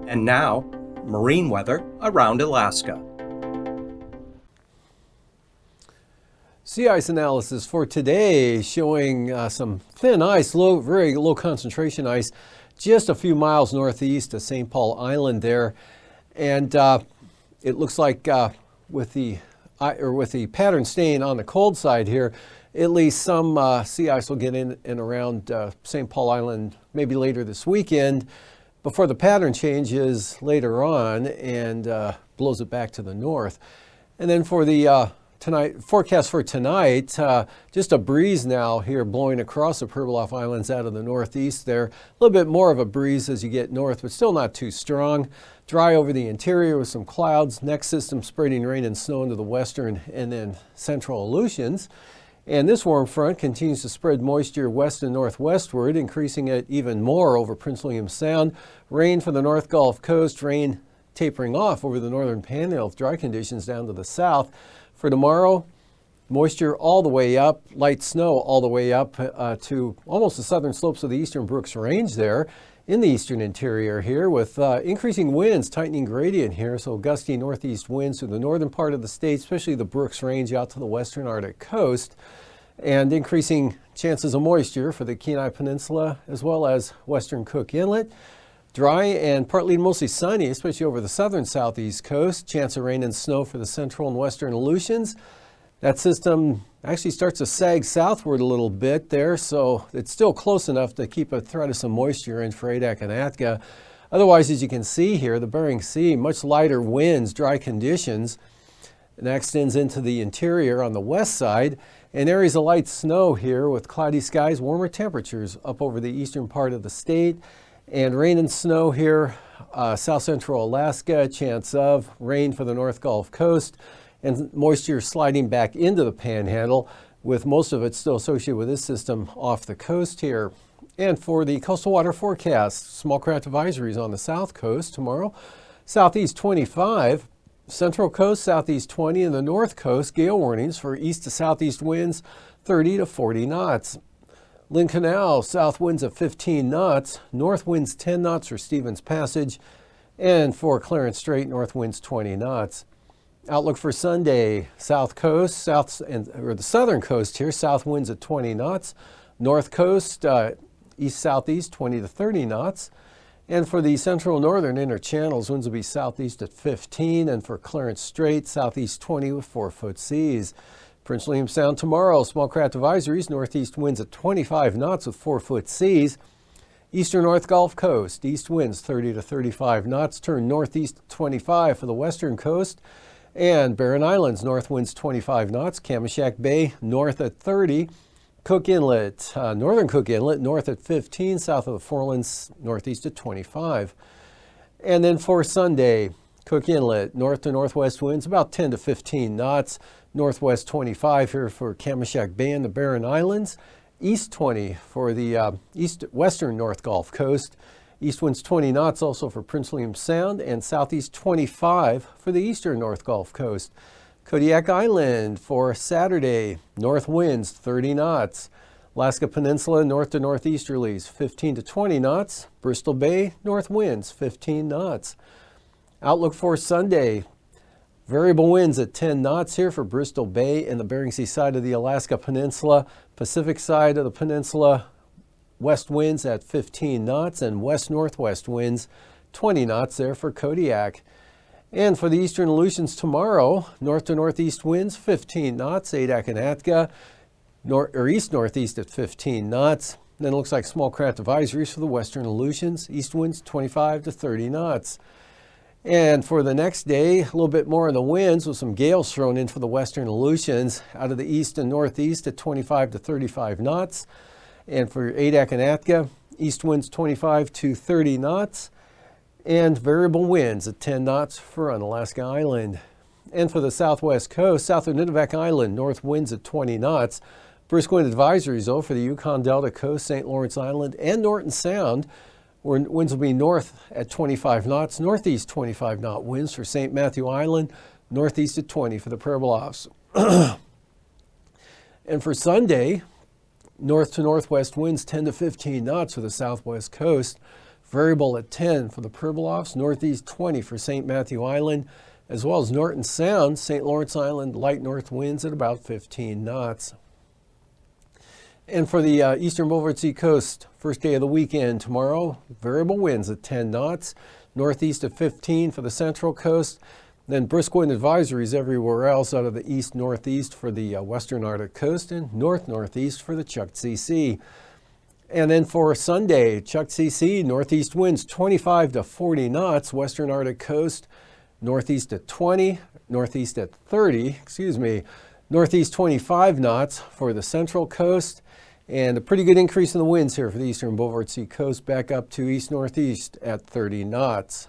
And now, marine weather around Alaska. Sea ice analysis for today showing some thin ice, very low concentration ice, just a few miles northeast of St. Paul Island there. And it looks like with the pattern staying on the cold side here, at least some sea ice will get in and around St. Paul Island maybe later this weekend before the pattern changes later on and blows it back to the north. And then for the forecast for tonight, just a breeze now here blowing across the Pribilof Islands out of the northeast there. A little bit more of a breeze as you get north, but still not too strong. Dry over the interior with some clouds. Next system spreading rain and snow into the western and then central Aleutians. And this warm front continues to spread moisture west and northwestward, increasing it even more over Prince William Sound. Rain for the North Gulf Coast, rain tapering off over the northern panhandle with dry conditions down to the south. For tomorrow, moisture all the way up, light snow all the way up to almost the southern slopes of the eastern Brooks Range there in the eastern interior here with increasing winds, tightening gradient here, so gusty northeast winds through the northern part of the state, especially the Brooks Range out to the western Arctic coast, and increasing chances of moisture for the Kenai Peninsula as well as western Cook Inlet. Dry and partly mostly sunny, especially over the southern southeast coast. Chance of rain and snow for the central and western Aleutians. That system actually starts to sag southward a little bit there, so it's still close enough to keep a threat of some moisture in for Adak and Atka. Otherwise, as you can see here, the Bering Sea, much lighter winds, dry conditions. And that extends into the interior on the west side. And areas of light snow here with cloudy skies, warmer temperatures up over the eastern part of the state. And rain and snow here, south central Alaska, chance of rain for the North Gulf Coast, and moisture sliding back into the panhandle, with most of it still associated with this system off the coast here. And for the coastal water forecast, small craft advisories on the south coast tomorrow, southeast 25, central coast southeast 20, and the north coast gale warnings for east to southeast winds 30 to 40 knots. Lynn Canal, south winds of 15 knots, north winds 10 knots for Stevens Passage, and for Clarence Strait, north winds 20 knots. Outlook for Sunday, south coast, the southern coast here, south winds at 20 knots, north coast, east-southeast 20 to 30 knots, and for the central northern inner channels, winds will be southeast at 15, and for Clarence Strait, southeast 20 with 4-foot seas. Prince William Sound tomorrow, small craft advisories, northeast winds at 25 knots with 4-foot seas. Eastern North Gulf Coast, east winds 30 to 35 knots, turn northeast 25 for the western coast. And Barren Islands, north winds 25 knots, Kamishak Bay, north at 30. Cook Inlet, northern Cook Inlet, north at 15, south of the Forelands, northeast at 25. And then for Sunday, Cook Inlet, north to northwest winds about 10 to 15 knots. Northwest 25 here for Kamishak Bay and the Barren Islands. East 20 for the western North Gulf Coast. East winds 20 knots also for Prince William Sound, and southeast 25 for the eastern North Gulf Coast. Kodiak Island for Saturday, north winds 30 knots. Alaska Peninsula, north to northeasterlies 15 to 20 knots. Bristol Bay, north winds 15 knots. Outlook for Sunday, variable winds at 10 knots here for Bristol Bay and the Bering Sea side of the Alaska Peninsula. Pacific side of the peninsula, west winds at 15 knots and west-northwest winds 20 knots there for Kodiak. And for the eastern Aleutians tomorrow, north to northeast winds 15 knots, Adak and Atka, east-northeast at 15 knots. Then it looks like small craft advisories for the western Aleutians, east winds 25 to 30 knots. And for the next day, a little bit more in the winds with some gales thrown in for the western Aleutians out of the east and northeast at 25 to 35 knots. And for Adak and Atka, east winds 25 to 30 knots. And variable winds at 10 knots for Unalaska Island. And for the southwest coast, south of Nunivak Island, north winds at 20 knots. Brisk wind advisories, though, for the Yukon Delta coast, St. Lawrence Island, and Norton Sound, where winds will be north at 25 knots, northeast 25 knot winds for St. Matthew Island, northeast at 20 for the Pribilofs. And for Sunday, north to northwest winds 10 to 15 knots for the southwest coast. Variable at 10 for the Pribilofs, northeast 20 for St. Matthew Island, as well as Norton Sound, St. Lawrence Island, light north winds at about 15 knots. And for the eastern Beaufort Sea coast, first day of the weekend tomorrow, variable winds at 10 knots, northeast at 15 for the central coast, then brisk wind advisories everywhere else out of the east-northeast for the western Arctic coast and north-northeast for the Chukchi Sea. And then for Sunday, Chukchi Sea, northeast winds 25 to 40 knots, western Arctic coast, northeast at 20, northeast at 30, northeast 25 knots for the central coast, and a pretty good increase in the winds here for the eastern Beaufort Sea coast, back up to east-northeast at 30 knots.